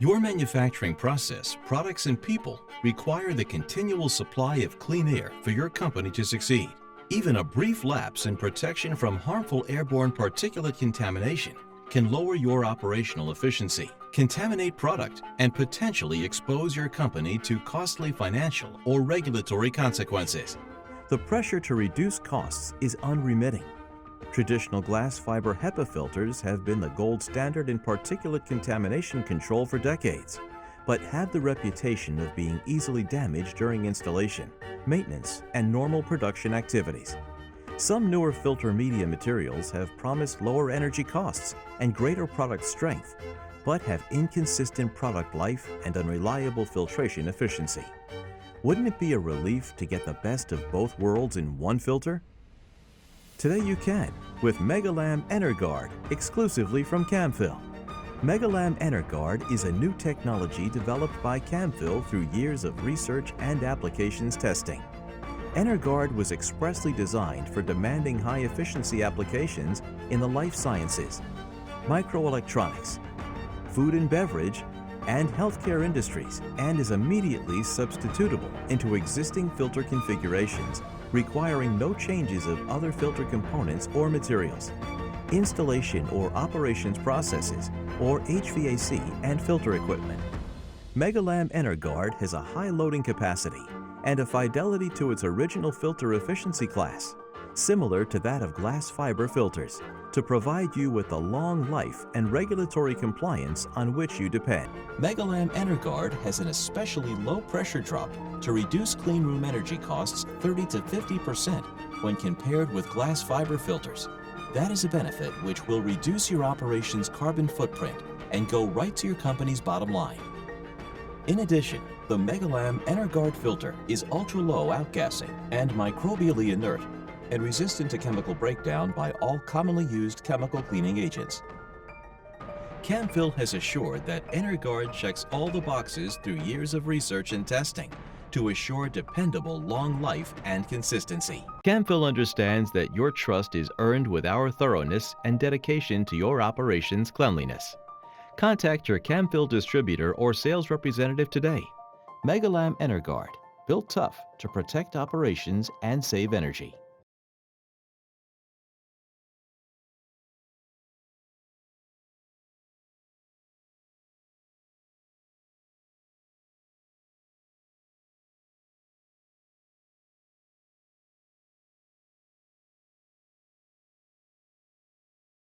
Your manufacturing process, products, and people require the continual supply of clean air for your company to succeed. Even a brief lapse in protection from harmful airborne particulate contamination can lower your operational efficiency, contaminate product, and potentially expose your company to costly financial or regulatory consequences. The pressure to reduce costs is unremitting. Traditional glass fiber HEPA filters have been the gold standard in particulate contamination control for decades, but have the reputation of being easily damaged during installation, maintenance, and normal production activities. Some newer filter media materials have promised lower energy costs and greater product strength, but have inconsistent product life and unreliable filtration efficiency. Wouldn't it be a relief to get the best of both worlds in one filter? Today you can with MegaLamb EnerGuard, exclusively from Camfil. MegaLamb EnerGuard is a new technology developed by Camfil through years of research and applications testing. EnerGuard was expressly designed for demanding high-efficiency applications in the life sciences, microelectronics, food and beverage, and healthcare industries, and is immediately substitutable into existing filter configurations, requiring no changes of other filter components or materials, installation or operations processes, or HVAC and filter equipment. MegaLamb EnerGuard has a high loading capacity and a fidelity to its original filter efficiency class, similar to that of glass fiber filters, to provide you with the long life and regulatory compliance on which you depend. MegaLamb EnerGuard has an especially low pressure drop to reduce cleanroom energy costs 30 to 50% when compared with glass fiber filters. That is a benefit which will reduce your operation's carbon footprint and go right to your company's bottom line. In addition, the MegaLamb EnerGuard filter is ultra-low outgassing and microbially inert and resistant to chemical breakdown by all commonly used chemical cleaning agents. Camfil has assured that EnerGuard checks all the boxes through years of research and testing to assure dependable long life and consistency. Camfil understands that your trust is earned with our thoroughness and dedication to your operations' cleanliness. Contact your Camfil distributor or sales representative today. MegaLamb EnerGuard, built tough to protect operations and save energy.